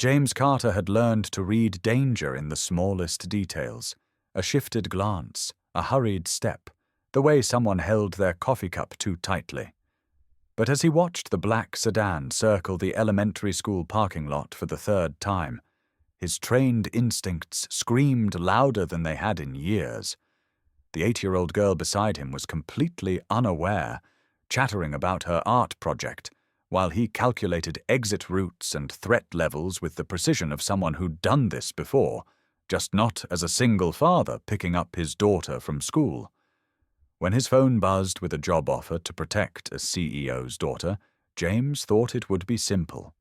James Carter had learned to read danger in the smallest details. A shifted glance, a hurried step, the way someone held their coffee cup too tightly. But as he watched the black sedan circle the elementary school parking lot for the third time, his trained instincts screamed louder than they had in years. The 8-year-old girl beside him was completely unaware, chattering about her art project, while he calculated exit routes and threat levels with the precision of someone who'd done this before, just not as a single father picking up his daughter from school. When his phone buzzed with a job offer to protect a CEO's daughter, James thought it would be simple.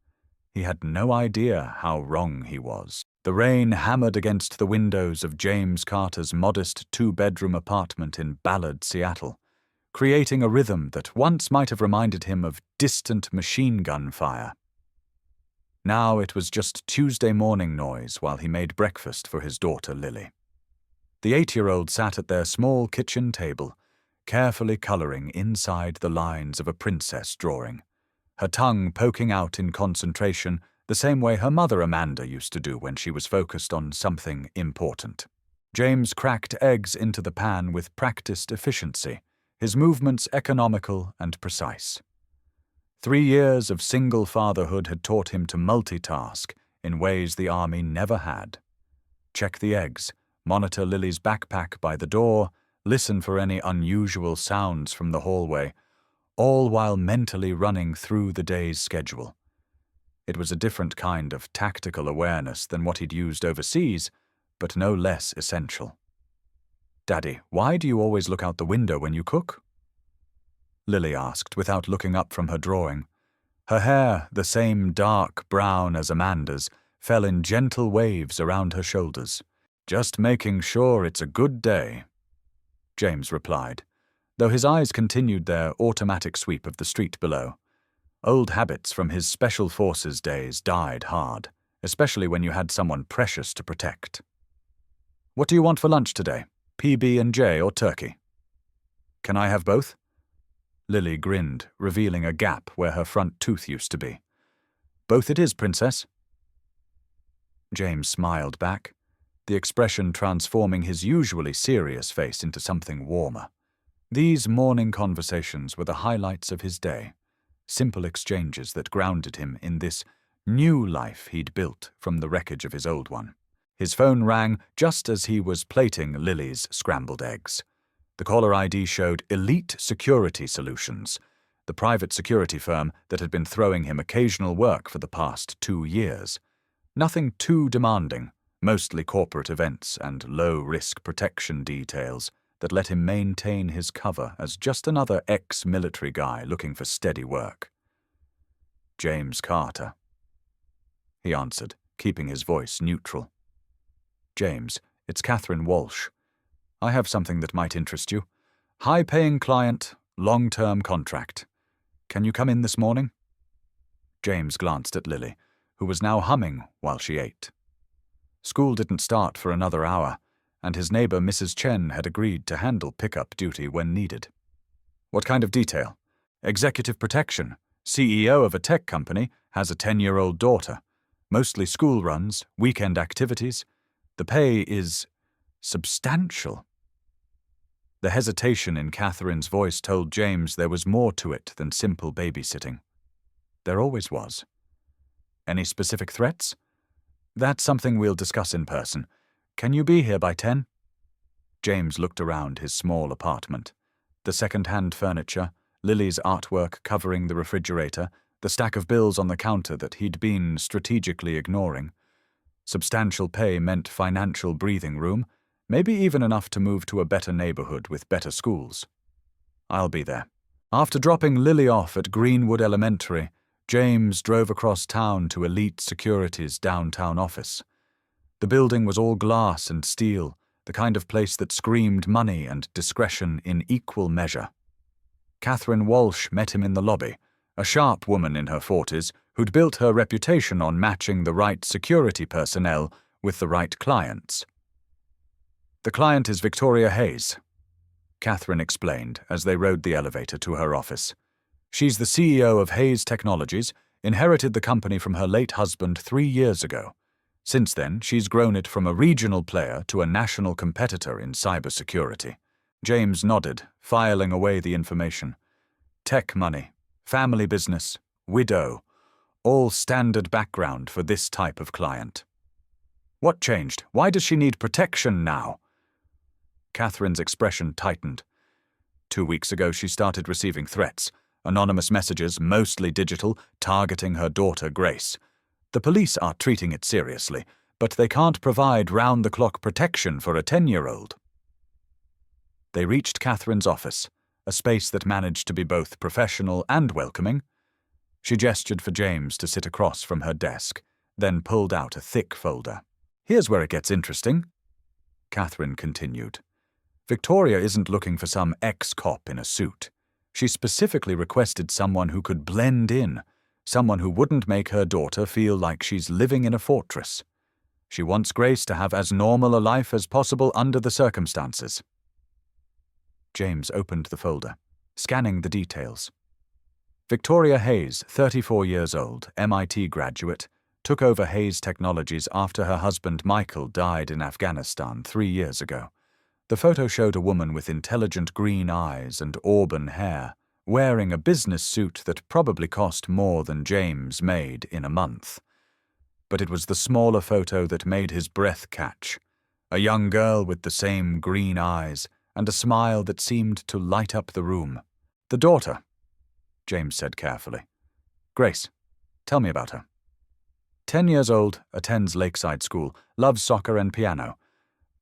He had no idea how wrong he was. The rain hammered against the windows of James Carter's modest 2-bedroom apartment in Ballard, Seattle, creating a rhythm that once might have reminded him of distant machine gun fire. Now it was just Tuesday morning noise while he made breakfast for his daughter Lily. The 8-year-old sat at their small kitchen table, carefully coloring inside the lines of a princess drawing, her tongue poking out in concentration the same way her mother Amanda used to do when she was focused on something important. James cracked eggs into the pan with practiced efficiency, his movements economical and precise. 3 years of single fatherhood had taught him to multitask in ways the army never had. Check the eggs, monitor Lily's backpack by the door, listen for any unusual sounds from the hallway, all while mentally running through the day's schedule. It was a different kind of tactical awareness than what he'd used overseas, but no less essential. "Daddy, why do you always look out the window when you cook?" Lily asked without looking up from her drawing. Her hair, the same dark brown as Amanda's, fell in gentle waves around her shoulders. "Just making sure it's a good day," James replied, though his eyes continued their automatic sweep of the street below. Old habits from his Special Forces days died hard, especially when you had someone precious to protect. "What do you want for lunch today? PB&J or turkey?" "Can I have both?" Lily grinned, revealing a gap where her front tooth used to be. "Both it is, Princess." James smiled back, the expression transforming his usually serious face into something warmer. These morning conversations were the highlights of his day, simple exchanges that grounded him in this new life he'd built from the wreckage of his old one. His phone rang just as he was plating Lily's scrambled eggs. The caller ID showed Elite Security Solutions, the private security firm that had been throwing him occasional work for the past 2 years. Nothing too demanding, mostly corporate events and low-risk protection details that let him maintain his cover as just another ex-military guy looking for steady work. "James Carter," he answered, keeping his voice neutral. "James, it's Catherine Walsh. I have something that might interest you. High-paying client, long-term contract. Can you come in this morning?" James glanced at Lily, who was now humming while she ate. School didn't start for another hour, and his neighbor Mrs. Chen had agreed to handle pickup duty when needed. "What kind of detail?" "Executive protection. CEO of a tech company, has a 10-year-old daughter. Mostly school runs, weekend activities. The pay is substantial." The hesitation in Catherine's voice told James there was more to it than simple babysitting. There always was. "Any specific threats?" "That's something we'll discuss in person. Can you be here by 10? James looked around his small apartment. The second-hand furniture, Lily's artwork covering the refrigerator, the stack of bills on the counter that he'd been strategically ignoring. Substantial pay meant financial breathing room, maybe even enough to move to a better neighborhood with better schools. "I'll be there." After dropping Lily off at Greenwood Elementary, James drove across town to Elite Security's downtown office. The building was all glass and steel, the kind of place that screamed money and discretion in equal measure. Catherine Walsh met him in the lobby, a sharp woman in her 40s who'd built her reputation on matching the right security personnel with the right clients. "The client is Victoria Hayes," Catherine explained as they rode the elevator to her office. "She's the CEO of Hayes Technologies, inherited the company from her late husband 3 years ago. Since then, she's grown it from a regional player to a national competitor in cybersecurity. James nodded, filing away the information. Tech money, family business, widow, all standard background for this type of client. What changed? Why does she need protection now? Catherine's expression tightened. 2 weeks ago, she started receiving threats, anonymous messages, mostly digital, targeting her daughter, Grace. The police are treating it seriously, but they can't provide round-the-clock protection for a 10-year-old. They reached Catherine's office, a space that managed to be both professional and welcoming. She gestured for James to sit across from her desk, then pulled out a thick folder. Here's where it gets interesting, Catherine continued. Victoria isn't looking for some ex-cop in a suit. She specifically requested someone who could blend in, someone who wouldn't make her daughter feel like she's living in a fortress. She wants Grace to have as normal a life as possible under the circumstances. James opened the folder, scanning the details. Victoria Hayes, 34 years old, MIT graduate, took over Hayes Technologies after her husband Michael died in Afghanistan 3 years ago. The photo showed a woman with intelligent green eyes and auburn hair, wearing a business suit that probably cost more than James made in a month. But it was the smaller photo that made his breath catch. A young girl with the same green eyes and a smile that seemed to light up the room. The daughter, James said carefully. Grace, tell me about her. 10 years old, attends Lakeside School, loves soccer and piano.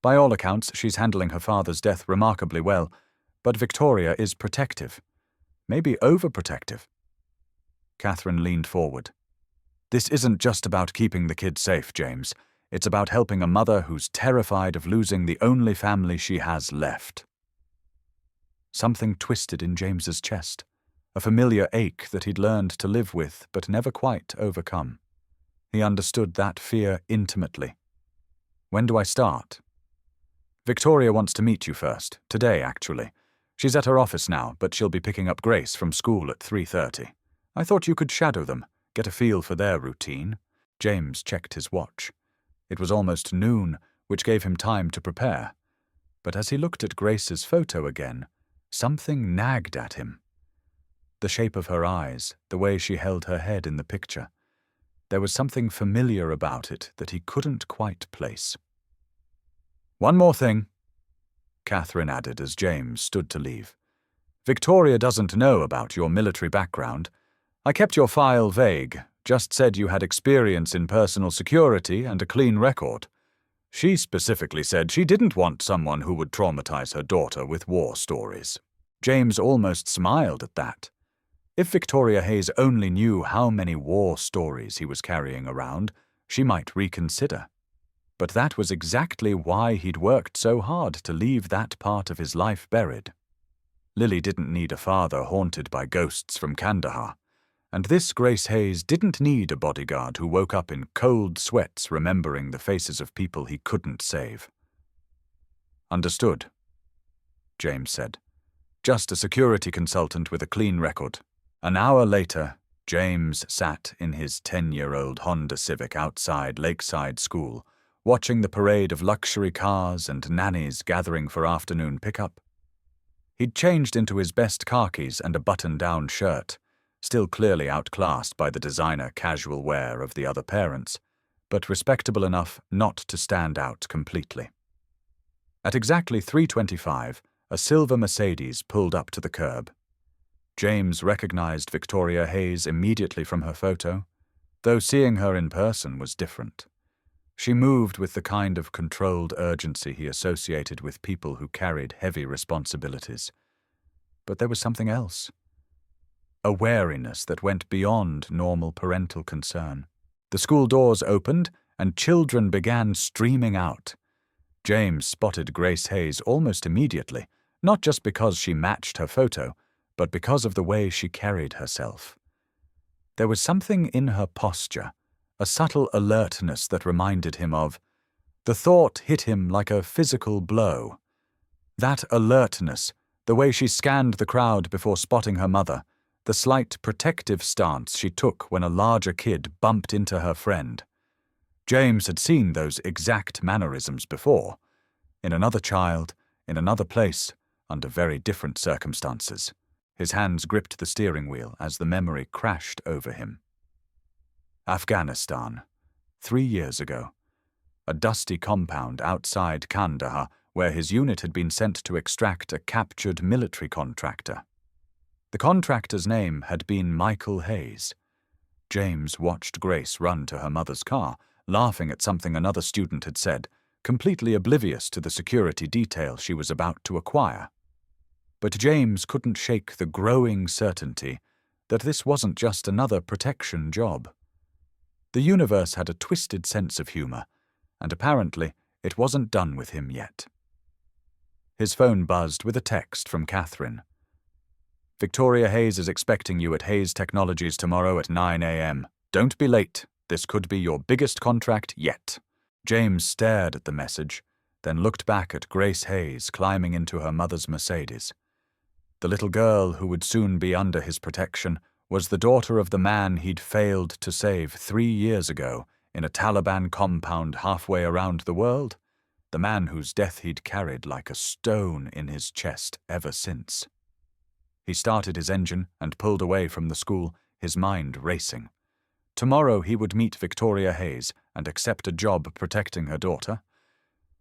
By all accounts, she's handling her father's death remarkably well, but Victoria is protective. Maybe overprotective. Catherine leaned forward. This isn't just about keeping the kid safe, James. It's about helping a mother who's terrified of losing the only family she has left. Something twisted in James's chest, a familiar ache that he'd learned to live with but never quite overcome. He understood that fear intimately. When do I start? Victoria wants to meet you first, today actually. She's at her office now, but she'll be picking up Grace from school at 3:30. I thought you could shadow them, get a feel for their routine. James checked his watch. It was almost noon, which gave him time to prepare. But as he looked at Grace's photo again, something nagged at him. The shape of her eyes, the way she held her head in the picture. There was something familiar about it that he couldn't quite place. One more thing, Catherine added as James stood to leave. Victoria doesn't know about your military background. I kept your file vague, just said you had experience in personal security and a clean record. She specifically said she didn't want someone who would traumatize her daughter with war stories. James almost smiled at that. If Victoria Hayes only knew how many war stories he was carrying around, she might reconsider. But that was exactly why he'd worked so hard to leave that part of his life buried. Lily didn't need a father haunted by ghosts from Kandahar, and this Grace Hayes didn't need a bodyguard who woke up in cold sweats remembering the faces of people he couldn't save. Understood, James said. Just a security consultant with a clean record. An hour later, James sat in his 10-year-old Honda Civic outside Lakeside School, watching the parade of luxury cars and nannies gathering for afternoon pickup. He'd changed into his best khakis and a button-down shirt, still clearly outclassed by the designer casual wear of the other parents, but respectable enough not to stand out completely. At exactly 3:25, a silver Mercedes pulled up to the curb. James recognized Victoria Hayes immediately from her photo, though seeing her in person was different. She moved with the kind of controlled urgency he associated with people who carried heavy responsibilities. But there was something else. A wariness that went beyond normal parental concern. The school doors opened, and children began streaming out. James spotted Grace Hayes almost immediately, not just because she matched her photo, but because of the way she carried herself. There was something in her posture, a subtle alertness that reminded him of. The thought hit him like a physical blow. That alertness, the way she scanned the crowd before spotting her mother, the slight protective stance she took when a larger kid bumped into her friend. James had seen those exact mannerisms before, in another child, in another place, under very different circumstances. His hands gripped the steering wheel as the memory crashed over him. Afghanistan, 3 years ago. A dusty compound outside Kandahar, where his unit had been sent to extract a captured military contractor. The contractor's name had been Michael Hayes. James watched Grace run to her mother's car, laughing at something another student had said, completely oblivious to the security detail she was about to acquire. But James couldn't shake the growing certainty that this wasn't just another protection job. The universe had a twisted sense of humor, and apparently it wasn't done with him yet. His phone buzzed with a text from Catherine. "Victoria Hayes is expecting you at Hayes Technologies tomorrow at 9 a.m. Don't be late. This could be your biggest contract yet." James stared at the message, then looked back at Grace Hayes climbing into her mother's Mercedes. The little girl who would soon be under his protection was the daughter of the man he'd failed to save 3 years ago in a Taliban compound halfway around the world, the man whose death he'd carried like a stone in his chest ever since. He started his engine and pulled away from the school, his mind racing. Tomorrow he would meet Victoria Hayes and accept a job protecting her daughter.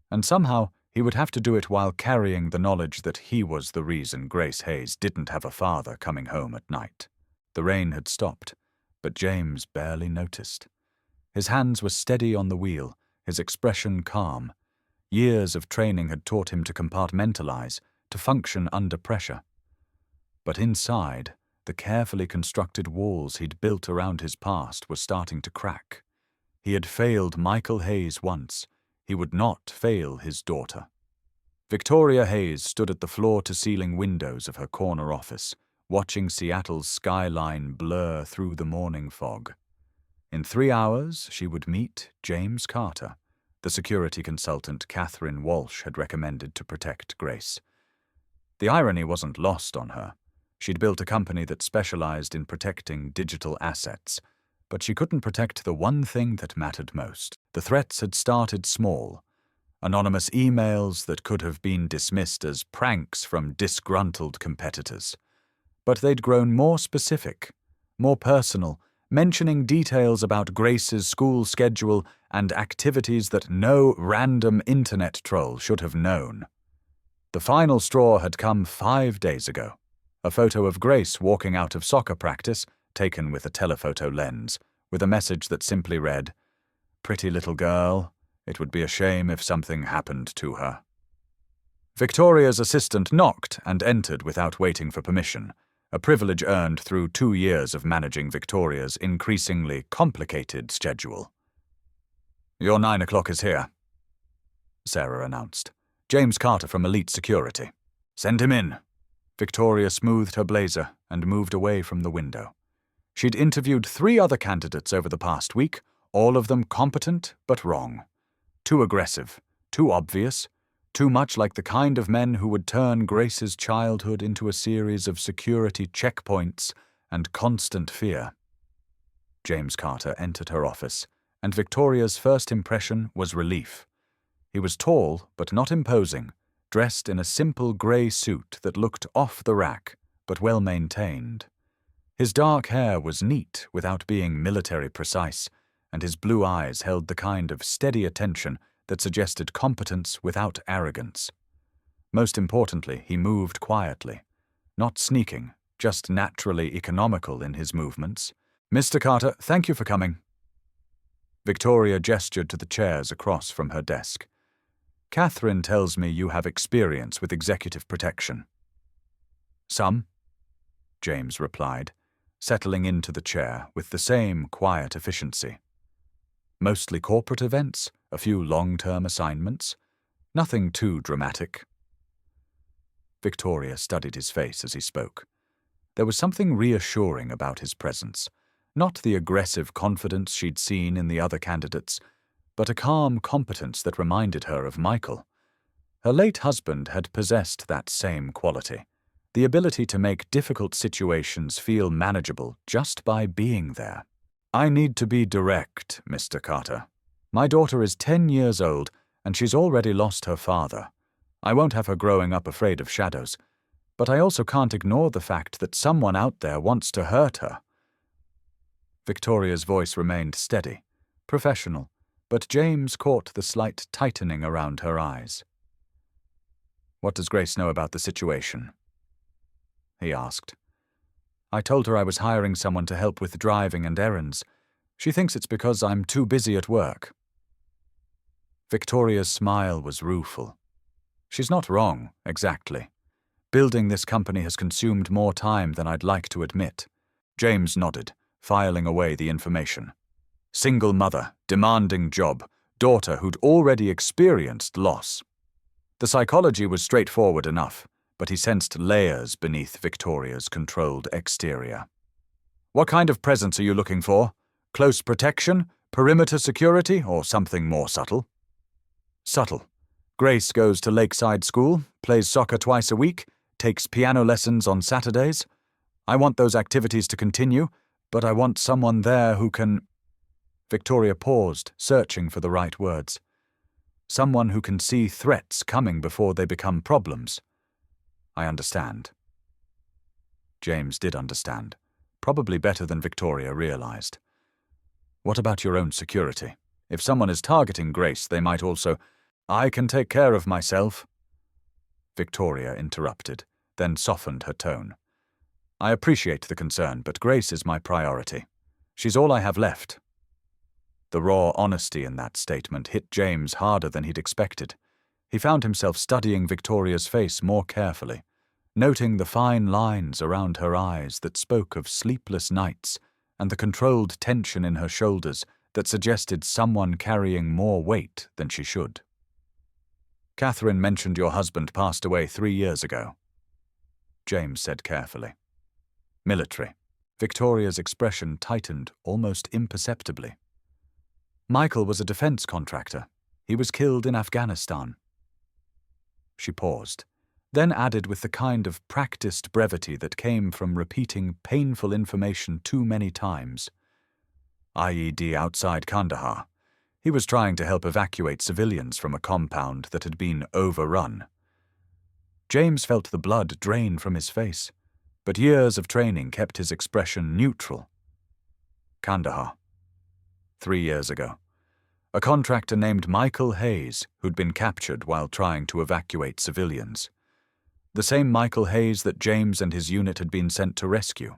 And somehow he would have to do it while carrying the knowledge that he was the reason Grace Hayes didn't have a father coming home at night. The rain had stopped, but James barely noticed. His hands were steady on the wheel, his expression calm. Years of training had taught him to compartmentalize, to function under pressure. But inside, the carefully constructed walls he'd built around his past were starting to crack. He had failed Michael Hayes once. He would not fail his daughter. Victoria Hayes stood at the floor-to-ceiling windows of her corner office, watching Seattle's skyline blur through the morning fog. In 3 hours, she would meet James Carter, the security consultant Catherine Walsh had recommended to protect Grace. The irony wasn't lost on her. She'd built a company that specialized in protecting digital assets, but she couldn't protect the one thing that mattered most. The threats had started small. Anonymous emails that could have been dismissed as pranks from disgruntled competitors. But they'd grown more specific, more personal, mentioning details about Grace's school schedule and activities that no random internet troll should have known. The final straw had come 5 days ago. A photo of Grace walking out of soccer practice, taken with a telephoto lens, with a message that simply read, "Pretty little girl, it would be a shame if something happened to her." Victoria's assistant knocked and entered without waiting for permission, a privilege earned through 2 years of managing Victoria's increasingly complicated schedule. "Your 9 o'clock is here," Sarah announced. "James Carter from Elite Security. Send him in." Victoria smoothed her blazer and moved away from the window. She'd interviewed 3 other candidates over the past week, all of them competent but wrong. Too aggressive, too obvious, too much like the kind of men who would turn Grace's childhood into a series of security checkpoints and constant fear. James Carter entered her office, and Victoria's first impression was relief. He was tall but not imposing, dressed in a simple grey suit that looked off the rack, but well maintained. His dark hair was neat without being military precise, and his blue eyes held the kind of steady attention that suggested competence without arrogance. Most importantly, he moved quietly, not sneaking, just naturally economical in his movements. "Mr. Carter, thank you for coming." Victoria gestured to the chairs across from her desk. "Catherine tells me you have experience with executive protection." "Some," James replied, settling into the chair with the same quiet efficiency. "Mostly corporate events, a few long-term assignments. Nothing too dramatic." Victoria studied his face as he spoke. There was something reassuring about his presence, not the aggressive confidence she'd seen in the other candidates, but a calm competence that reminded her of Michael. Her late husband had possessed that same quality, the ability to make difficult situations feel manageable just by being there. I need to be direct, Mr. Carter. My daughter is 10 years old, and she's already lost her father. I won't have her growing up afraid of shadows, but I also can't ignore the fact that someone out there wants to hurt her. Victoria's voice remained steady, professional, but James caught the slight tightening around her eyes. What does Grace know about the situation? He asked. I told her I was hiring someone to help with driving and errands. She thinks it's because I'm too busy at work. Victoria's smile was rueful. She's not wrong, exactly. Building this company has consumed more time than I'd like to admit. James nodded, filing away the information. Single mother, demanding job, daughter who'd already experienced loss. The psychology was straightforward enough, but he sensed layers beneath Victoria's controlled exterior. What kind of presence are you looking for? Close protection, perimeter security, or something more subtle? Subtle. Grace goes to Lakeside School, plays soccer twice a week, takes piano lessons on Saturdays. I want those activities to continue, but I want someone there who can... Victoria paused, searching for the right words. Someone who can see threats coming before they become problems. I understand. James did understand, probably better than Victoria realized. What about your own security? If someone is targeting Grace, they might also... I can take care of myself. Victoria interrupted, then softened her tone. I appreciate the concern, but Grace is my priority. She's all I have left. The raw honesty in that statement hit James harder than he'd expected. He found himself studying Victoria's face more carefully, noting the fine lines around her eyes that spoke of sleepless nights and the controlled tension in her shoulders that suggested someone carrying more weight than she should. Catherine mentioned your husband passed away 3 years ago. James said carefully. Military. Victoria's expression tightened almost imperceptibly. Michael was a defense contractor. He was killed in Afghanistan. She paused, then added with the kind of practiced brevity that came from repeating painful information too many times. IED outside Kandahar. He was trying to help evacuate civilians from a compound that had been overrun. James felt the blood drain from his face, but years of training kept his expression neutral. Kandahar. 3 years ago. A contractor named Michael Hayes, who'd been captured while trying to evacuate civilians. The same Michael Hayes that James and his unit had been sent to rescue.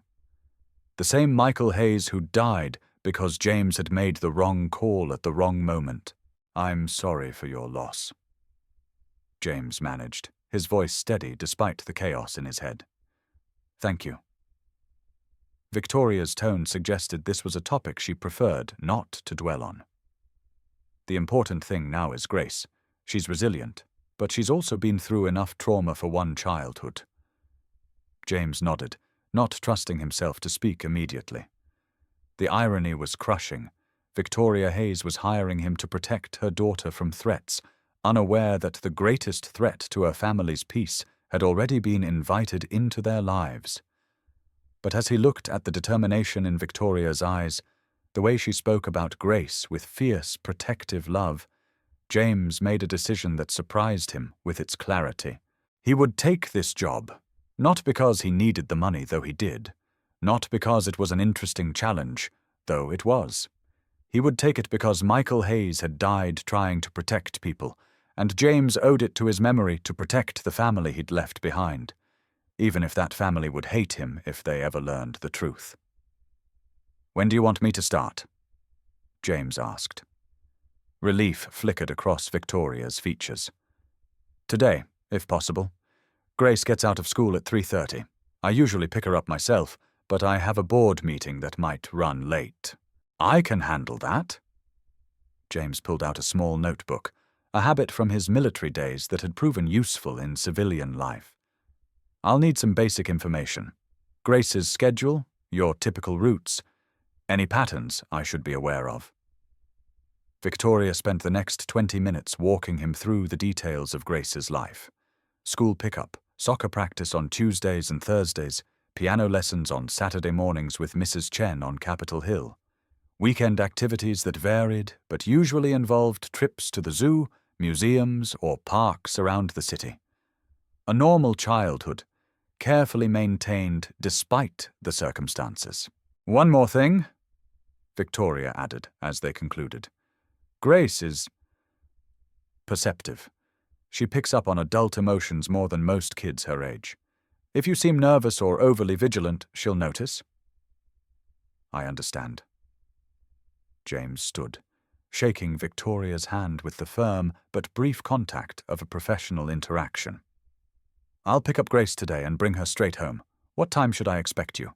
The same Michael Hayes who died because James had made the wrong call at the wrong moment. I'm sorry for your loss. James managed, his voice steady despite the chaos in his head. Thank you. Victoria's tone suggested this was a topic she preferred not to dwell on. The important thing now is Grace. She's resilient, but she's also been through enough trauma for one childhood. James nodded, not trusting himself to speak immediately. The irony was crushing. Victoria Hayes was hiring him to protect her daughter from threats, unaware that the greatest threat to her family's peace had already been invited into their lives. But as he looked at the determination in Victoria's eyes, the way she spoke about Grace with fierce, protective love, James made a decision that surprised him with its clarity. He would take this job, not because he needed the money, though he did, not because it was an interesting challenge, though it was. He would take it because Michael Hayes had died trying to protect people, and James owed it to his memory to protect the family he'd left behind, even if that family would hate him if they ever learned the truth. When do you want me to start? James asked. Relief flickered across Victoria's features. Today, if possible. Grace gets out of school at 3:30. I usually pick her up myself, but I have a board meeting that might run late. I can handle that. James pulled out a small notebook, a habit from his military days that had proven useful in civilian life. I'll need some basic information. Grace's schedule, your typical routes, any patterns I should be aware of. Victoria spent the next 20 minutes walking him through the details of Grace's life. School pickup, Soccer practice on Tuesdays and Thursdays, piano lessons on Saturday mornings with Mrs. Chen on Capitol Hill. Weekend activities that varied, but usually involved trips to the zoo, museums, or parks around the city. A normal childhood, carefully maintained despite the circumstances. "One more thing," Victoria added as they concluded. "Grace is perceptive. She picks up on adult emotions more than most kids her age. If you seem nervous or overly vigilant, she'll notice." "I understand." James stood, shaking Victoria's hand with the firm but brief contact of a professional interaction. "I'll pick up Grace today and bring her straight home. What time should I expect you?"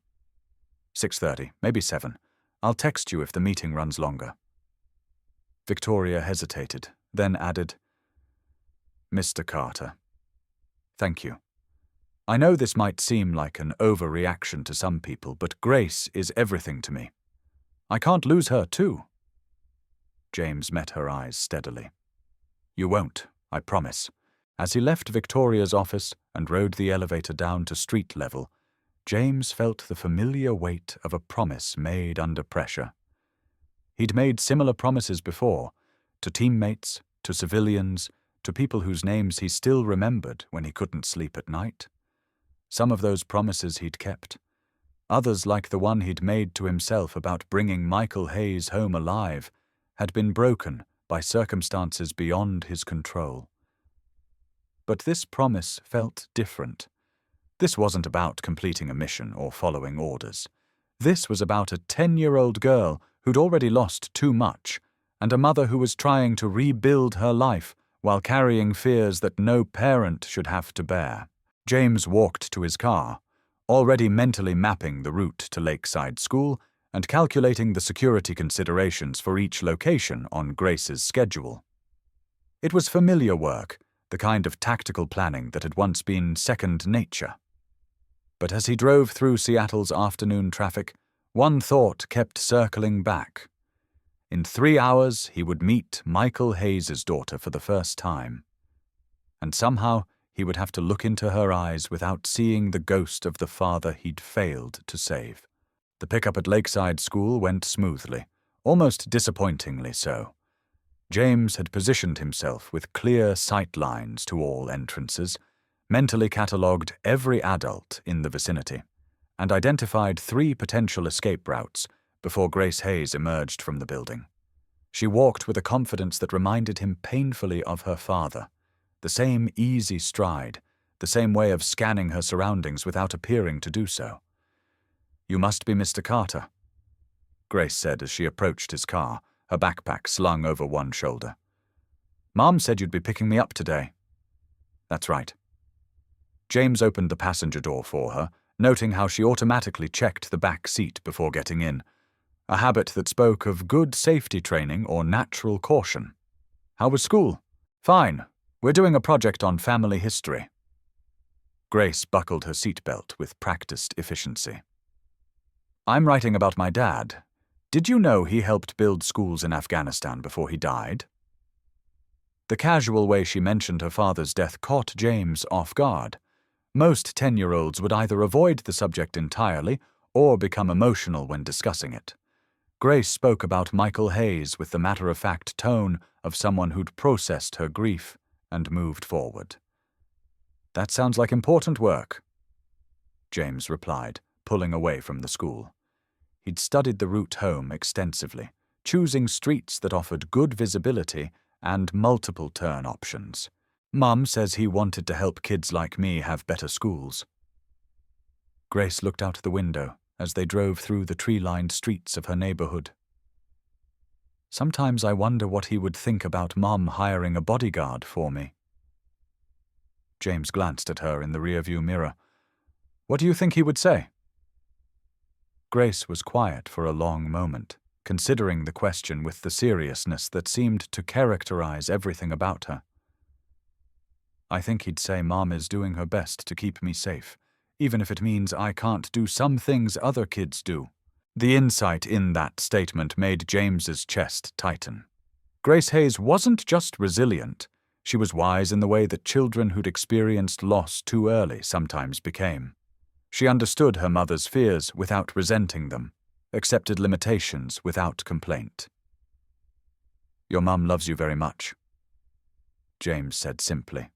6:30, maybe 7. I'll text you if the meeting runs longer." Victoria hesitated, then added, "Mr. Carter, thank you. I know this might seem like an overreaction to some people, but Grace is everything to me. I can't lose her, too." James met her eyes steadily. "You won't, I promise." As he left Victoria's office and rode the elevator down to street level, James felt the familiar weight of a promise made under pressure. He'd made similar promises before, to teammates, to civilians, to people whose names he still remembered when he couldn't sleep at night. Some of those promises he'd kept. Others, like the one he'd made to himself about bringing Michael Hayes home alive, had been broken by circumstances beyond his control. But this promise felt different. This wasn't about completing a mission or following orders. This was about a 10-year-old girl who'd already lost too much, and a mother who was trying to rebuild her life while carrying fears that no parent should have to bear. James walked to his car, already mentally mapping the route to Lakeside School and calculating the security considerations for each location on Grace's schedule. It was familiar work, the kind of tactical planning that had once been second nature. But as he drove through Seattle's afternoon traffic, one thought kept circling back. In 3 hours, he would meet Michael Hayes' daughter for the first time. And somehow, he would have to look into her eyes without seeing the ghost of the father he'd failed to save. The pickup at Lakeside School went smoothly, almost disappointingly so. James had positioned himself with clear sight lines to all entrances, mentally catalogued every adult in the vicinity, and identified 3 potential escape routes before Grace Hayes emerged from the building. She walked with a confidence that reminded him painfully of her father, the same easy stride, the same way of scanning her surroundings without appearing to do so. "You must be Mr. Carter," Grace said as she approached his car, her backpack slung over one shoulder. "Mom said you'd be picking me up today." "That's right." James opened the passenger door for her, noting how she automatically checked the back seat before getting in, a habit that spoke of good safety training or natural caution. "How was school?" "Fine. We're doing a project on family history." Grace buckled her seatbelt with practiced efficiency. "I'm writing about my dad. Did you know he helped build schools in Afghanistan before he died?" The casual way she mentioned her father's death caught James off guard. Most 10-year-olds would either avoid the subject entirely or become emotional when discussing it. Grace spoke about Michael Hayes with the matter-of-fact tone of someone who'd processed her grief and moved forward. "That sounds like important work," James replied, pulling away from the school. He'd studied the route home extensively, choosing streets that offered good visibility and multiple turn options. "Mum says he wanted to help kids like me have better schools." Grace looked out the window as they drove through the tree-lined streets of her neighborhood. "Sometimes I wonder what he would think about Mum hiring a bodyguard for me." James glanced at her in the rearview mirror. "What do you think he would say?" Grace was quiet for a long moment, considering the question with the seriousness that seemed to characterize everything about her. "I think he'd say Mom is doing her best to keep me safe, even if it means I can't do some things other kids do." The insight in that statement made James's chest tighten. Grace Hayes wasn't just resilient, She was wise in the way that children who'd experienced loss too early sometimes became. She understood her mother's fears without resenting them, accepted limitations without complaint. "Your mum loves you very much," James said simply.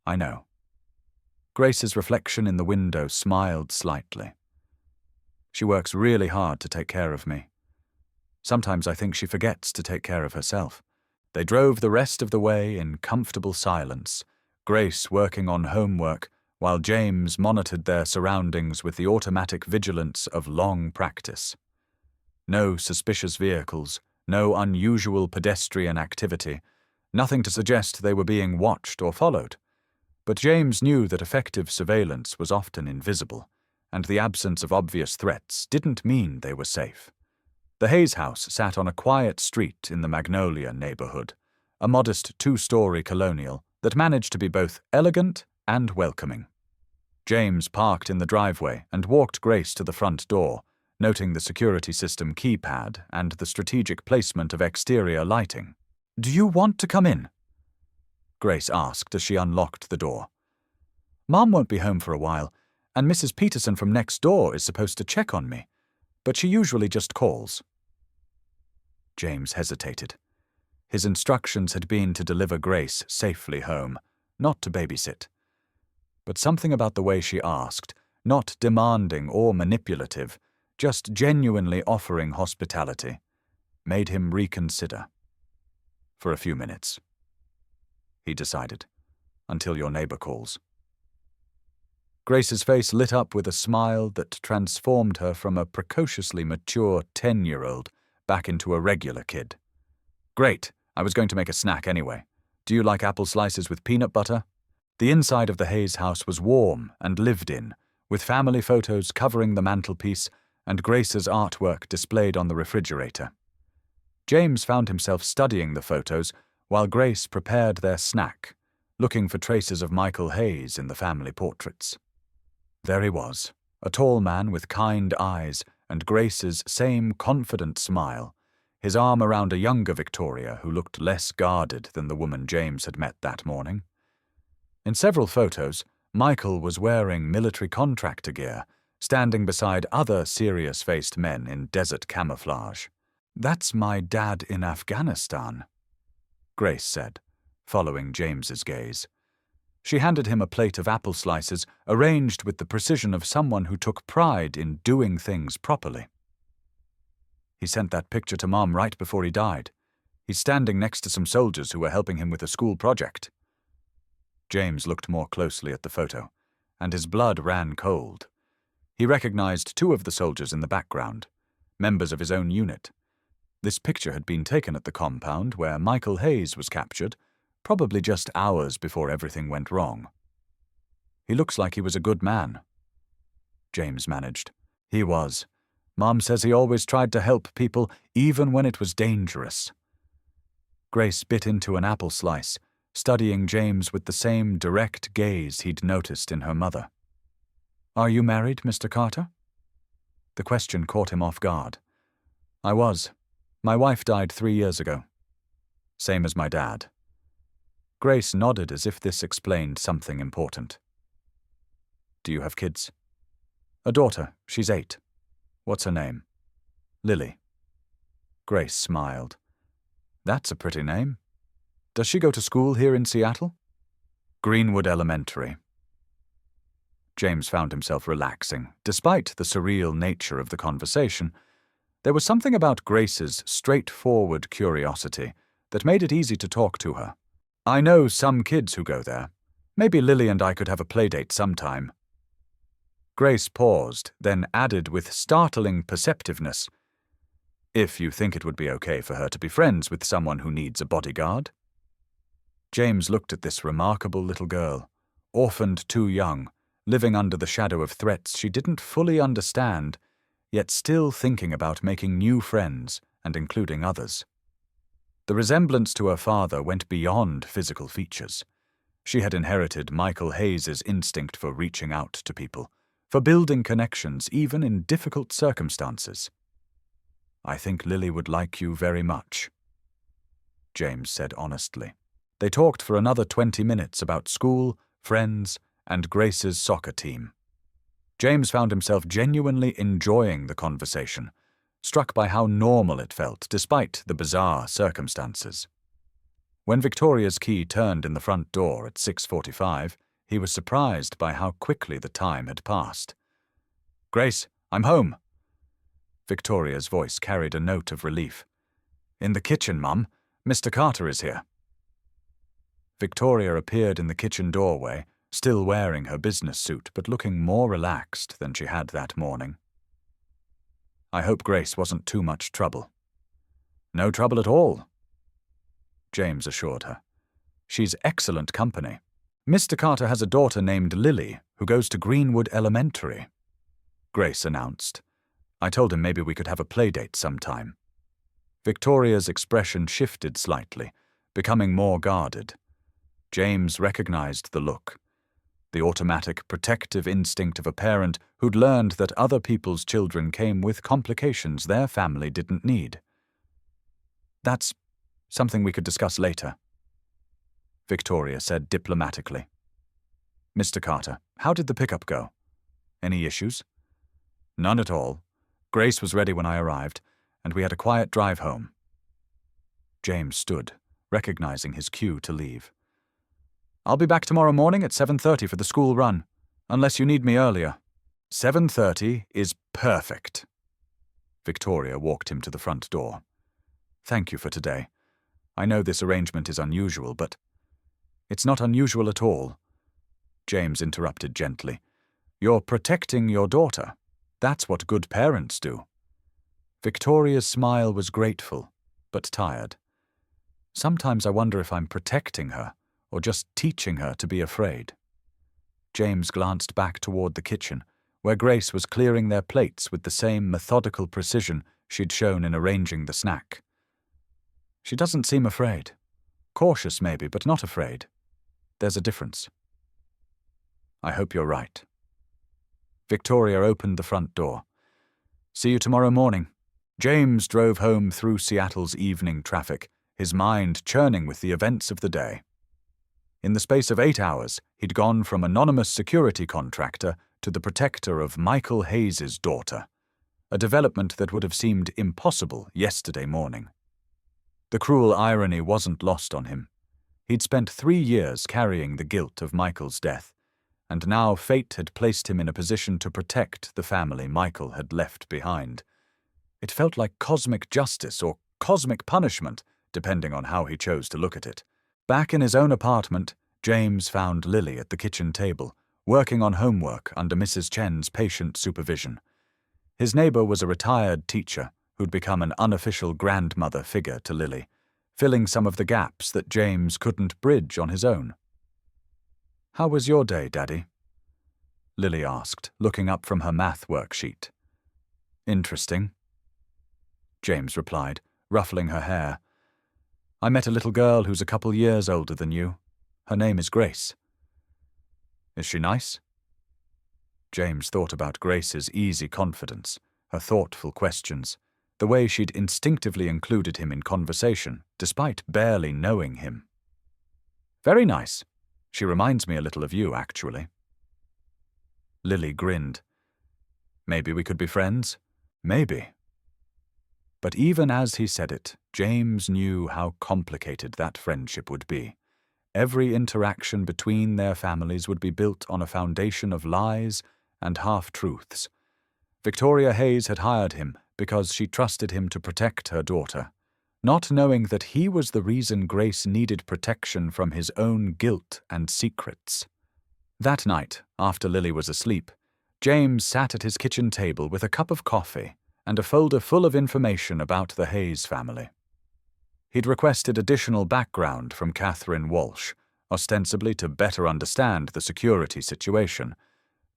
"I know." Grace's reflection in the window smiled slightly. "She works really hard to take care of me. Sometimes I think she forgets to take care of herself." They drove the rest of the way in comfortable silence, Grace working on homework while James monitored their surroundings with the automatic vigilance of long practice. No suspicious vehicles, no unusual pedestrian activity, nothing to suggest they were being watched or followed. But James knew that effective surveillance was often invisible, and the absence of obvious threats didn't mean they were safe. The Hayes house sat on a quiet street in the Magnolia neighborhood, a modest two-story colonial that managed to be both elegant and welcoming. James parked in the driveway and walked Grace to the front door, noting the security system keypad and the strategic placement of exterior lighting. "Do you want to come in?" Grace asked as she unlocked the door. "Mom won't be home for a while, and Mrs. Peterson from next door is supposed to check on me, but she usually just calls." James hesitated. His instructions had been to deliver Grace safely home, not to babysit. But something about the way she asked, not demanding or manipulative, just genuinely offering hospitality, made him reconsider. "For a few minutes," he decided, "until your neighbor calls." Grace's face lit up with a smile that transformed her from a precociously mature 10-year-old back into a regular kid. "Great, I was going to make a snack anyway. Do you like apple slices with peanut butter?" The inside of the Hayes house was warm and lived in, with family photos covering the mantelpiece and Grace's artwork displayed on the refrigerator. James found himself studying the photos while Grace prepared their snack, looking for traces of Michael Hayes in the family portraits. There he was, a tall man with kind eyes and Grace's same confident smile, his arm around a younger Victoria who looked less guarded than the woman James had met that morning. In several photos, Michael was wearing military contractor gear, standing beside other serious-faced men in desert camouflage. "That's my dad in Afghanistan," Grace said, following James's gaze. She handed him a plate of apple slices, arranged with the precision of someone who took pride in doing things properly. "He sent that picture to Mom right before he died. He's standing next to some soldiers who were helping him with a school project." James looked more closely at the photo, and his blood ran cold. He recognized two of the soldiers in the background, members of his own unit. This picture had been taken at the compound where Michael Hayes was captured, probably just hours before everything went wrong. "He looks like he was a good man," James managed. "He was. Mom says he always tried to help people, even when it was dangerous." Grace bit into an apple slice, studying James with the same direct gaze he'd noticed in her mother. "Are you married, Mr. Carter?" The question caught him off guard. "I was. My wife died 3 years ago. Same as my dad." Grace nodded as if this explained something important. "Do you have kids?" "A daughter. She's 8. What's her name?" "Lily." Grace smiled. "That's a pretty name. Does she go to school here in Seattle?" "Greenwood Elementary." James found himself relaxing, despite the surreal nature of the conversation. There was something about Grace's straightforward curiosity that made it easy to talk to her. "I know some kids who go there. Maybe Lily and I could have a playdate sometime." Grace paused, then added with startling perceptiveness, "If you think it would be okay for her to be friends with someone who needs a bodyguard." James looked at this remarkable little girl, orphaned too young, living under the shadow of threats she didn't fully understand, yet still thinking about making new friends and including others. The resemblance to her father went beyond physical features. She had inherited Michael Hayes's instinct for reaching out to people, for building connections even in difficult circumstances. "I think Lily would like you very much," James said honestly. They talked for another 20 minutes about school, friends, and Grace's soccer team. James found himself genuinely enjoying the conversation, struck by how normal it felt despite the bizarre circumstances. When Victoria's key turned in the front door at 6:45, he was surprised by how quickly the time had passed. "Grace, I'm home." Victoria's voice carried a note of relief. "In the kitchen, Mum. Mr. Carter is here." Victoria appeared in the kitchen doorway, still wearing her business suit but looking more relaxed than she had that morning. "I hope Grace wasn't too much trouble." "No trouble at all," James assured her. "She's excellent company. Mr. Carter has a daughter named Lily who goes to Greenwood Elementary," Grace announced. "I told him maybe we could have a playdate sometime." Victoria's expression shifted slightly, becoming more guarded. James recognized the look, the automatic protective instinct of a parent who'd learned that other people's children came with complications their family didn't need. "That's something we could discuss later," Victoria said diplomatically. "Mr. Carter, how did the pickup go? Any issues?" "None at all. Grace was ready when I arrived, and we had a quiet drive home." James stood, recognizing his cue to leave. "I'll be back tomorrow morning at 7:30 for the school run, unless you need me earlier." "7:30 is perfect." Victoria walked him to the front door. "Thank you for today. I know this arrangement is unusual, but—" "It's not unusual at all," James interrupted gently. "You're protecting your daughter. That's what good parents do." Victoria's smile was grateful, but tired. "Sometimes I wonder if I'm protecting her, or just teaching her to be afraid." James glanced back toward the kitchen, where Grace was clearing their plates with the same methodical precision she'd shown in arranging the snack. "She doesn't seem afraid. Cautious maybe, but not afraid. There's a difference." "I hope you're right." Victoria opened the front door. "See you tomorrow morning." James drove home through Seattle's evening traffic, his mind churning with the events of the day. In the space of 8 hours, he'd gone from anonymous security contractor to the protector of Michael Hayes's daughter, a development that would have seemed impossible yesterday morning. The cruel irony wasn't lost on him. He'd spent 3 years carrying the guilt of Michael's death, and now fate had placed him in a position to protect the family Michael had left behind. It felt like cosmic justice or cosmic punishment, depending on how he chose to look at it. Back in his own apartment, James found Lily at the kitchen table, working on homework under Mrs. Chen's patient supervision. His neighbor was a retired teacher who'd become an unofficial grandmother figure to Lily, filling some of the gaps that James couldn't bridge on his own. "How was your day, Daddy?" Lily asked, looking up from her math worksheet. "Interesting," James replied, ruffling her hair. "I met a little girl who's a couple years older than you. Her name is Grace." "Is she nice?" James thought about Grace's easy confidence, her thoughtful questions, the way she'd instinctively included him in conversation, despite barely knowing him. "Very nice. She reminds me a little of you, actually." Lily grinned. "Maybe we could be friends? Maybe." But even as he said it, James knew how complicated that friendship would be. Every interaction between their families would be built on a foundation of lies and half-truths. Victoria Hayes had hired him because she trusted him to protect her daughter, not knowing that he was the reason Grace needed protection from his own guilt and secrets. That night, after Lily was asleep, James sat at his kitchen table with a cup of coffee and a folder full of information about the Hayes family. He'd requested additional background from Catherine Walsh, ostensibly to better understand the security situation,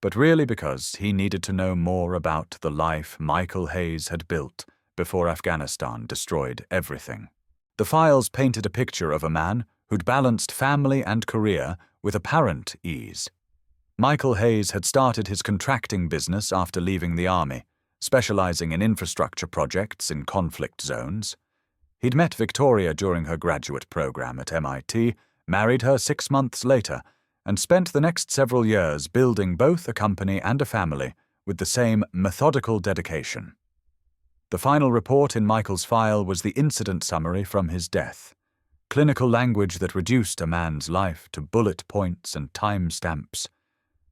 but really because he needed to know more about the life Michael Hayes had built before Afghanistan destroyed everything. The files painted a picture of a man who'd balanced family and career with apparent ease. Michael Hayes had started his contracting business after leaving the army, specializing in infrastructure projects in conflict zones. He'd met Victoria during her graduate program at MIT married her 6 months later, and spent the next several years building both a company and a family with the same methodical dedication. The final report in Michael's file was the incident summary from his death. Clinical language that reduced a man's life to bullet points and time stamps.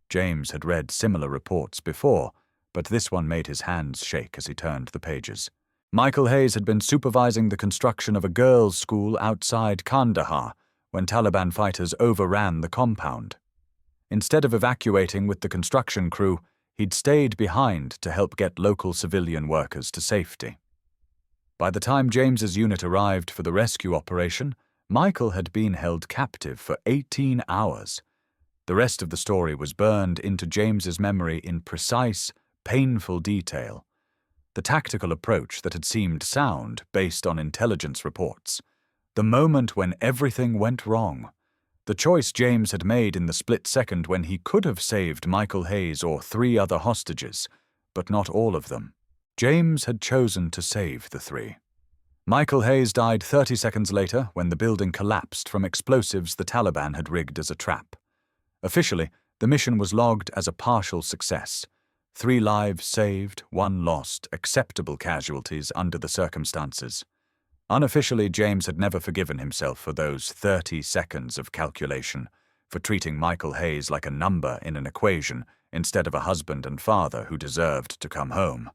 James had read similar reports before, but this one made his hands shake as he turned the pages. Michael Hayes had been supervising the construction of a girls' school outside Kandahar when Taliban fighters overran the compound. Instead of evacuating with the construction crew, he'd stayed behind to help get local civilian workers to safety. By the time James's unit arrived for the rescue operation, Michael had been held captive for 18 hours. The rest of the story was burned into James's memory in precise, painful detail. The tactical approach that had seemed sound based on intelligence reports. The moment when everything went wrong. The choice James had made in the split second when he could have saved Michael Hayes or 3 other hostages, but not all of them. James had chosen to save the 3. Michael Hayes died 30 seconds later when the building collapsed from explosives the Taliban had rigged as a trap. Officially, the mission was logged as a partial success. 3 lives saved, 1 lost, acceptable casualties under the circumstances. Unofficially, James had never forgiven himself for those 30 seconds of calculation, for treating Michael Hayes like a number in an equation instead of a husband and father who deserved to come home.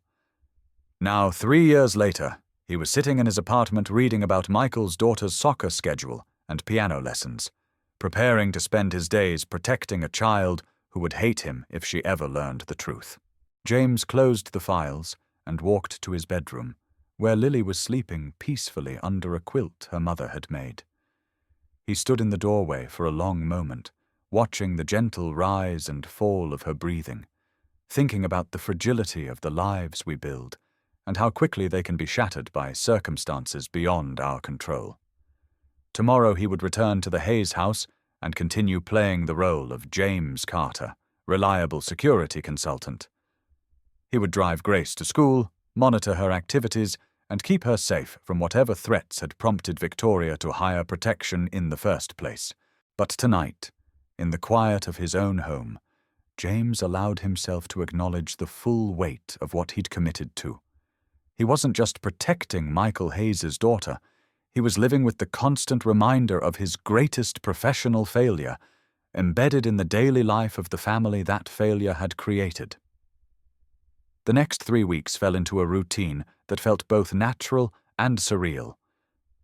Now, 3 years later, he was sitting in his apartment reading about Michael's daughter's soccer schedule and piano lessons, preparing to spend his days protecting a child who would hate him if she ever learned the truth. James closed the files and walked to his bedroom, where Lily was sleeping peacefully under a quilt her mother had made. He stood in the doorway for a long moment, watching the gentle rise and fall of her breathing, thinking about the fragility of the lives we build and how quickly they can be shattered by circumstances beyond our control. Tomorrow he would return to the Hayes house and continue playing the role of James Carter, reliable security consultant. He would drive Grace to school, monitor her activities, and keep her safe from whatever threats had prompted Victoria to hire protection in the first place. But tonight, in the quiet of his own home, James allowed himself to acknowledge the full weight of what he'd committed to. He wasn't just protecting Michael Hayes' daughter, he was living with the constant reminder of his greatest professional failure, embedded in the daily life of the family that failure had created. The next 3 weeks fell into a routine that felt both natural and surreal.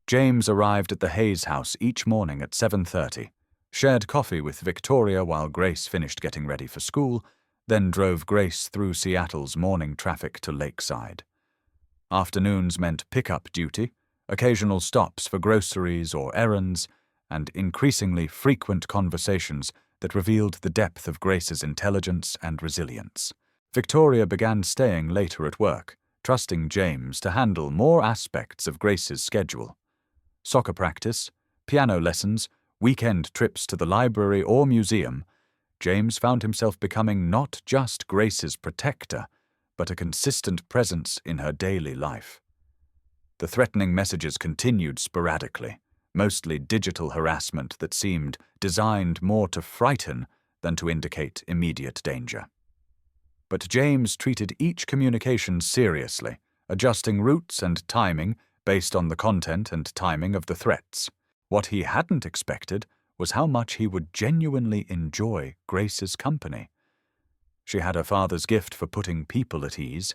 James arrived at the Hayes house each morning at 7:30, shared coffee with Victoria while Grace finished getting ready for school, then drove Grace through Seattle's morning traffic to Lakeside. Afternoons meant pickup duty, occasional stops for groceries or errands, and increasingly frequent conversations that revealed the depth of Grace's intelligence and resilience. Victoria began staying later at work, trusting James to handle more aspects of Grace's schedule. Soccer practice, piano lessons, weekend trips to the library or museum, James found himself becoming not just Grace's protector, but a consistent presence in her daily life. The threatening messages continued sporadically, mostly digital harassment that seemed designed more to frighten than to indicate immediate danger. But James treated each communication seriously, adjusting routes and timing based on the content and timing of the threats. What he hadn't expected was how much he would genuinely enjoy Grace's company. She had her father's gift for putting people at ease,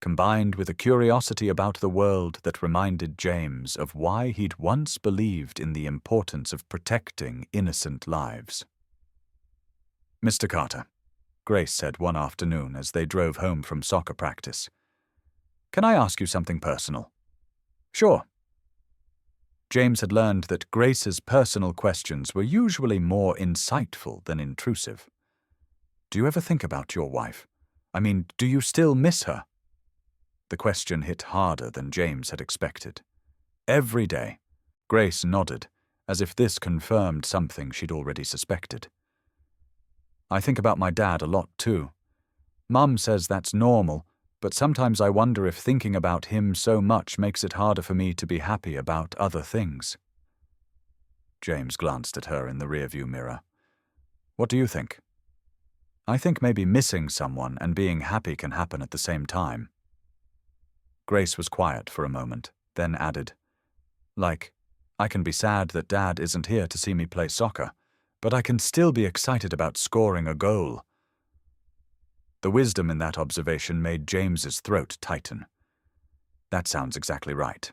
combined with a curiosity about the world that reminded James of why he'd once believed in the importance of protecting innocent lives. "Mr. Carter," Grace said one afternoon as they drove home from soccer practice, "can I ask you something personal?" "Sure." James had learned that Grace's personal questions were usually more insightful than intrusive. "Do you ever think about your wife? I mean, do you still miss her?" The question hit harder than James had expected. "Every day." Grace nodded, as if this confirmed something she'd already suspected. "I think about my dad a lot, too. Mum says that's normal, but sometimes I wonder if thinking about him so much makes it harder for me to be happy about other things." James glanced at her in the rearview mirror. "What do you think?" "I think maybe missing someone and being happy can happen at the same time." Grace was quiet for a moment, then added, "Like, I can be sad that Dad isn't here to see me play soccer, but I can still be excited about scoring a goal." The wisdom in that observation made James's throat tighten. That sounds exactly right.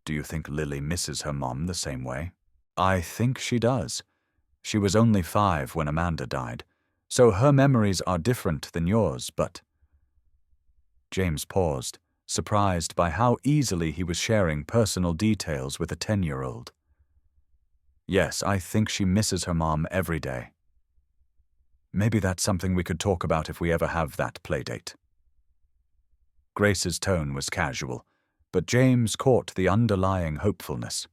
"Do you think Lily misses her mom the same way?" "I think she does. She was only 5 when Amanda died, so her memories are different than yours, but—" James paused, surprised by how easily he was sharing personal details with a 10-year-old. "Yes, I think she misses her mom every day. Maybe that's something we could talk about if we ever have that playdate." Grace's tone was casual, but James caught the underlying hopefulness.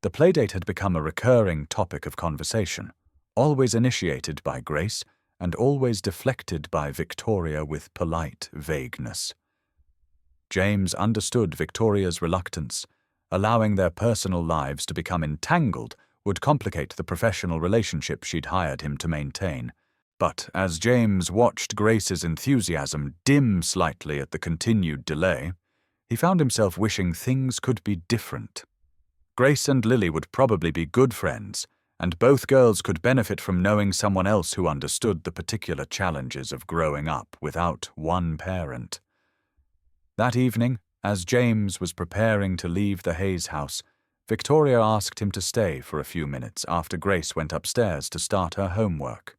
The playdate had become a recurring topic of conversation, always initiated by Grace and always deflected by Victoria with polite vagueness. James understood Victoria's reluctance. Allowing their personal lives to become entangled would complicate the professional relationship she'd hired him to maintain. But as James watched Grace's enthusiasm dim slightly at the continued delay, he found himself wishing things could be different. Grace and Lily would probably be good friends, and both girls could benefit from knowing someone else who understood the particular challenges of growing up without one parent. That evening, as James was preparing to leave the Hayes house, Victoria asked him to stay for a few minutes after Grace went upstairs to start her homework.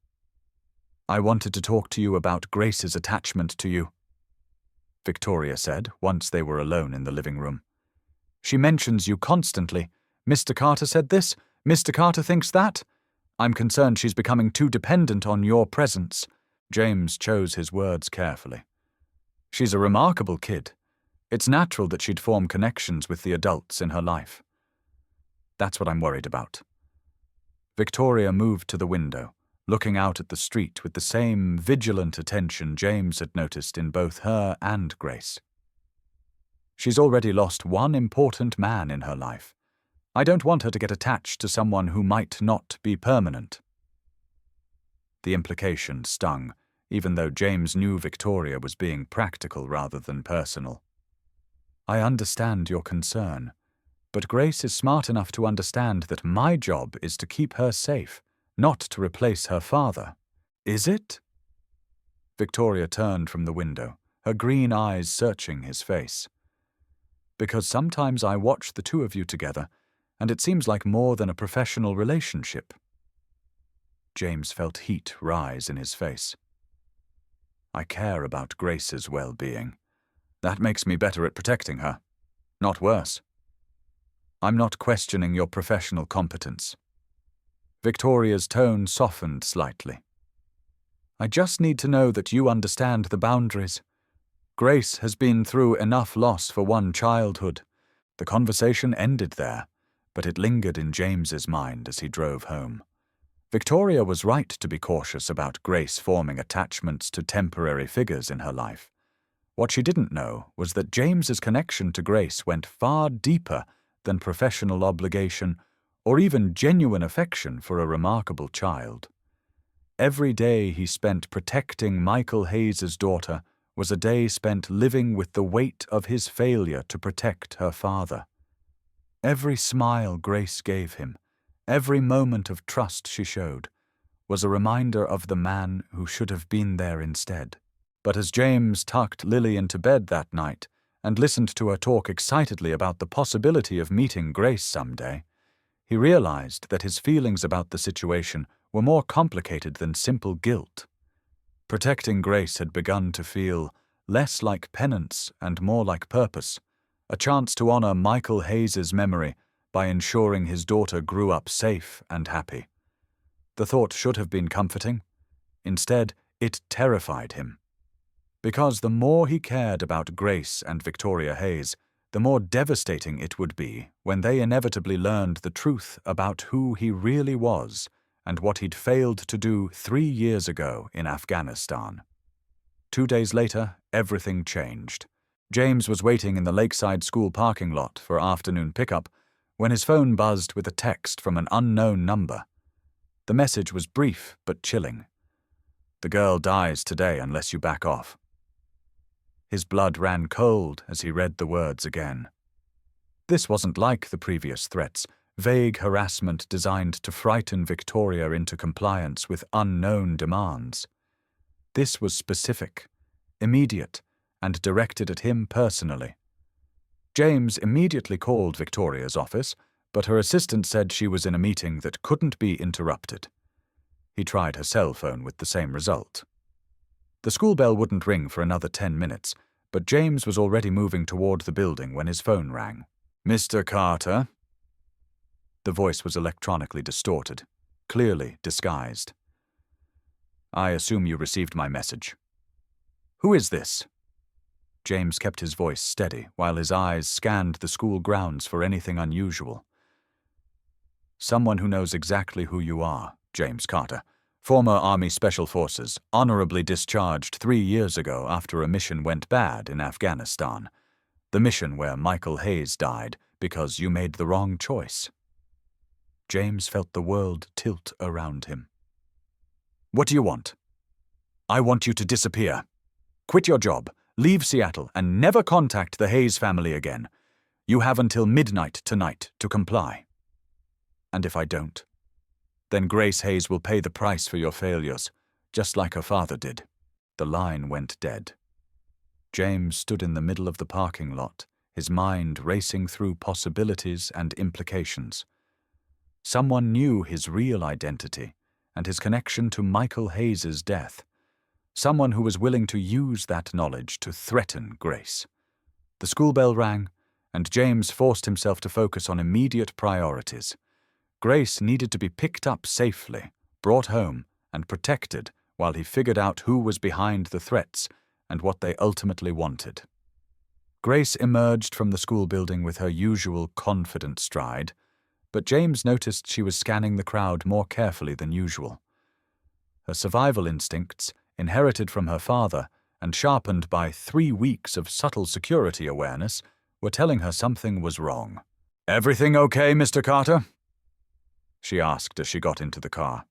"I wanted to talk to you about Grace's attachment to you," Victoria said once they were alone in the living room. "She mentions you constantly. Mr. Carter said this, Mr. Carter thinks that. I'm concerned she's becoming too dependent on your presence." James chose his words carefully. "She's a remarkable kid. It's natural that she'd form connections with the adults in her life. That's what I'm worried about." Victoria moved to the window, looking out at the street with the same vigilant attention James had noticed in both her and Grace. "She's already lost one important man in her life. I don't want her to get attached to someone who might not be permanent." The implication stung, even though James knew Victoria was being practical rather than personal. "I understand your concern, but Grace is smart enough to understand that my job is to keep her safe, not to replace her father." "Is it?" Victoria turned from the window, her green eyes searching his face. "Because sometimes I watch the two of you together, and it seems like more than a professional relationship." James felt heat rise in his face. "I care about Grace's well-being. That makes me better at protecting her, not worse. I'm not questioning your professional competence." Victoria's tone softened slightly. "I just need to know that you understand the boundaries. Grace has been through enough loss for one childhood." The conversation ended there, but it lingered in James's mind as he drove home. Victoria was right to be cautious about Grace forming attachments to temporary figures in her life. What she didn't know was that James's connection to Grace went far deeper than professional obligation or even genuine affection for a remarkable child. Every day he spent protecting Michael Hayes's daughter was a day spent living with the weight of his failure to protect her father. Every smile Grace gave him, every moment of trust she showed, was a reminder of the man who should have been there instead. But as James tucked Lily into bed that night and listened to her talk excitedly about the possibility of meeting Grace someday, he realized that his feelings about the situation were more complicated than simple guilt. Protecting Grace had begun to feel less like penance and more like purpose, a chance to honor Michael Hayes's memory by ensuring his daughter grew up safe and happy. The thought should have been comforting. Instead, it terrified him. Because the more he cared about Grace and Victoria Hayes, the more devastating it would be when they inevitably learned the truth about who he really was and what he'd failed to do 3 years ago in Afghanistan. 2 days later, everything changed. James was waiting in the lakeside school parking lot for afternoon pickup when his phone buzzed with a text from an unknown number. The message was brief but chilling. "The girl dies today unless you back off." His blood ran cold as he read the words again. This wasn't like the previous threats, vague harassment designed to frighten Victoria into compliance with unknown demands. This was specific, immediate, and directed at him personally. James immediately called Victoria's office, but her assistant said she was in a meeting that couldn't be interrupted. He tried her cell phone with the same result. The school bell wouldn't ring for another 10 minutes, but James was already moving toward the building when his phone rang. "Mr. Carter?" The voice was electronically distorted, clearly disguised. "I assume you received my message. Who is this?" James kept his voice steady while his eyes scanned the school grounds for anything unusual. "Someone who knows exactly who you are, James Carter. Former Army Special Forces, honorably discharged 3 years ago after a mission went bad in Afghanistan. The mission where Michael Hayes died because you made the wrong choice." James felt the world tilt around him. "What do you want?" "I want you to disappear. Quit your job, leave Seattle, and never contact the Hayes family again. You have until midnight tonight to comply. And if I don't, then Grace Hayes will pay the price for your failures, just like her father did." The line went dead. James stood in the middle of the parking lot, his mind racing through possibilities and implications. Someone knew his real identity and his connection to Michael Hayes's death. Someone who was willing to use that knowledge to threaten Grace. The school bell rang, and James forced himself to focus on immediate priorities. Grace needed to be picked up safely, brought home, and protected while he figured out who was behind the threats and what they ultimately wanted. Grace emerged from the school building with her usual confident stride, but James noticed she was scanning the crowd more carefully than usual. Her survival instincts, inherited from her father and sharpened by 3 weeks of subtle security awareness, were telling her something was wrong. "Everything okay, Mr. Carter?" she asked as she got into the car.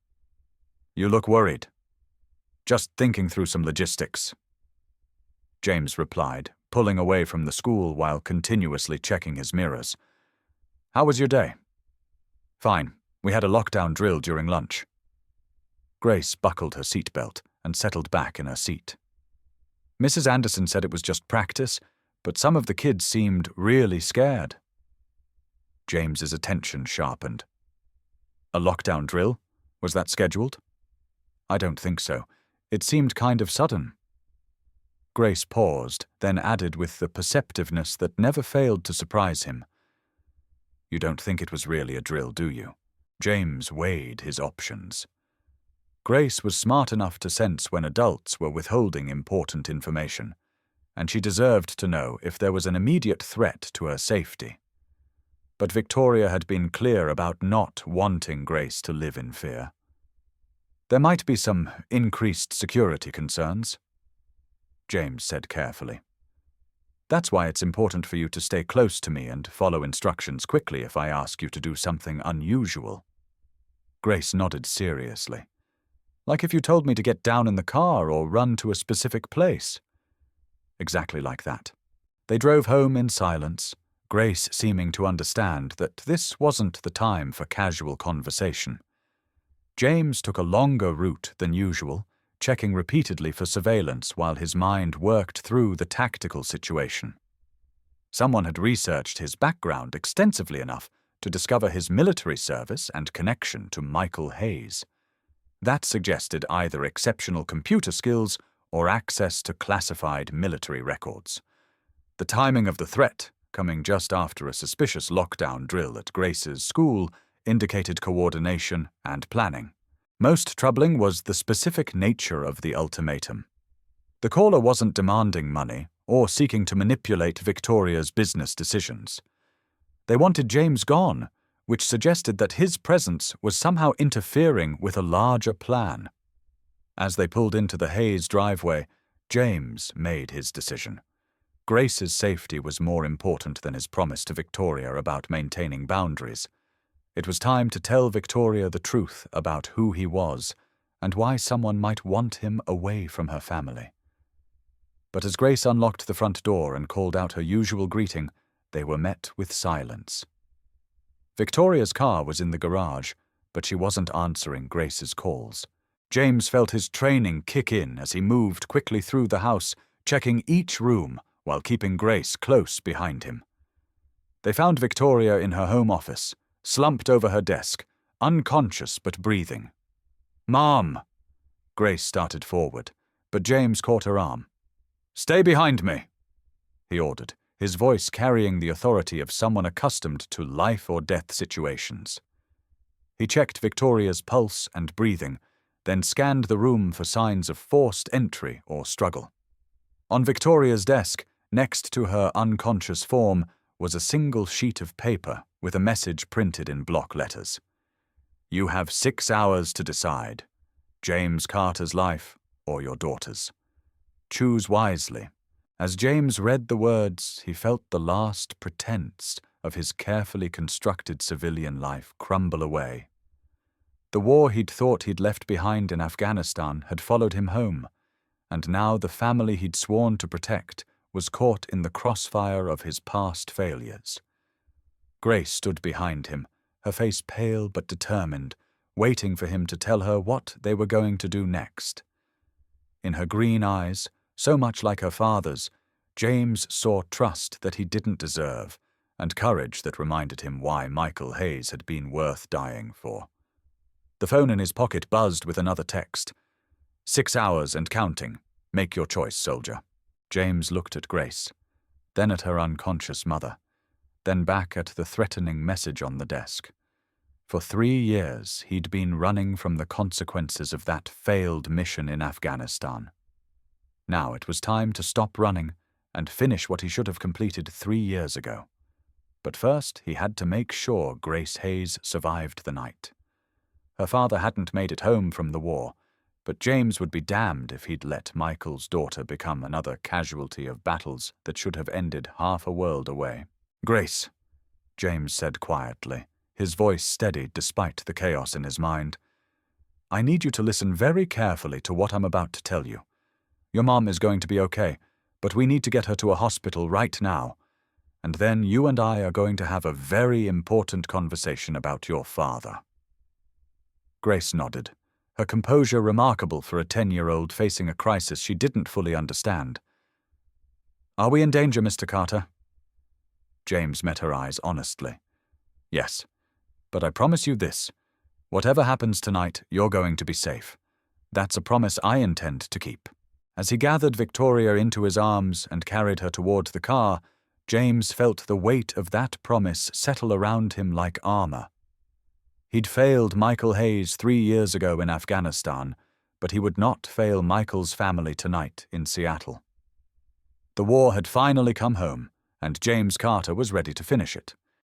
"You look worried." "Just thinking through some logistics," James replied, pulling away from the school while continuously checking his mirrors. "How was your day?" "Fine. We had a lockdown drill during lunch." Grace buckled her seatbelt and settled back in her seat. "Mrs. Anderson said it was just practice, but some of the kids seemed really scared." James's attention sharpened. "A lockdown drill? Was that scheduled?" "I don't think so. It seemed kind of sudden." Grace paused, then added with the perceptiveness that never failed to surprise him. "You don't think it was really a drill, do you?" James weighed his options. Grace was smart enough to sense when adults were withholding important information, and she deserved to know if there was an immediate threat to her safety. But Victoria had been clear about not wanting Grace to live in fear. "There might be some increased security concerns," James said carefully. "That's why it's important for you to stay close to me and follow instructions quickly if I ask you to do something unusual." Grace nodded seriously. "Like if you told me to get down in the car or run to a specific place." Exactly like that. They drove home in silence, Grace seeming to understand that this wasn't the time for casual conversation. James took a longer route than usual, checking repeatedly for surveillance while his mind worked through the tactical situation. Someone had researched his background extensively enough to discover his military service and connection to Michael Hayes. That suggested either exceptional computer skills or access to classified military records. The timing of the threat, coming just after a suspicious lockdown drill at Grace's school, indicated coordination and planning. Most troubling was the specific nature of the ultimatum. The caller wasn't demanding money or seeking to manipulate Victoria's business decisions. They wanted James gone, which suggested that his presence was somehow interfering with a larger plan. As they pulled into the Hayes driveway, James made his decision. Grace's safety was more important than his promise to Victoria about maintaining boundaries. It was time to tell Victoria the truth about who he was and why someone might want him away from her family. But as Grace unlocked the front door and called out her usual greeting, they were met with silence. Victoria's car was in the garage, but she wasn't answering Grace's calls. James felt his training kick in as he moved quickly through the house, checking each room while keeping Grace close behind him. They found Victoria in her home office, slumped over her desk, unconscious but breathing. "Mom!" Grace started forward, but James caught her arm. "Stay behind me," he ordered, his voice carrying the authority of someone accustomed to life-or-death situations. He checked Victoria's pulse and breathing, then scanned the room for signs of forced entry or struggle. On Victoria's desk, next to her unconscious form, was a single sheet of paper with a message printed in block letters. "You have 6 hours to decide. James Carter's life or your daughter's. Choose wisely." As James read the words, he felt the last pretense of his carefully constructed civilian life crumble away. The war he'd thought he'd left behind in Afghanistan had followed him home, and now the family he'd sworn to protect was caught in the crossfire of his past failures. Grace stood behind him, her face pale but determined, waiting for him to tell her what they were going to do next. In her green eyes, so much like her father's, James saw trust that he didn't deserve, and courage that reminded him why Michael Hayes had been worth dying for. The phone in his pocket buzzed with another text. 6 hours and counting. Make your choice, soldier." James looked at Grace, then at her unconscious mother, then back at the threatening message on the desk. For 3 years, he'd been running from the consequences of that failed mission in Afghanistan. Now it was time to stop running and finish what he should have completed 3 years ago. But first, he had to make sure Grace Hayes survived the night. Her father hadn't made it home from the war, but James would be damned if he'd let Michael's daughter become another casualty of battles that should have ended half a world away. "Grace," James said quietly, his voice steady despite the chaos in his mind, "I need you to listen very carefully to what I'm about to tell you. Your mom is going to be okay, but we need to get her to a hospital right now. And then you and I are going to have a very important conversation about your father." Grace nodded, her composure remarkable for a 10-year-old facing a crisis she didn't fully understand. "Are we in danger, Mr. Carter?" James met her eyes honestly. "Yes, but I promise you this. Whatever happens tonight, you're going to be safe. That's a promise I intend to keep." As he gathered Victoria into his arms and carried her toward the car, James felt the weight of that promise settle around him like armor. He'd failed Michael Hayes 3 years ago in Afghanistan, but he would not fail Michael's family tonight in Seattle. The war had finally come home, and James Carter was ready to finish it.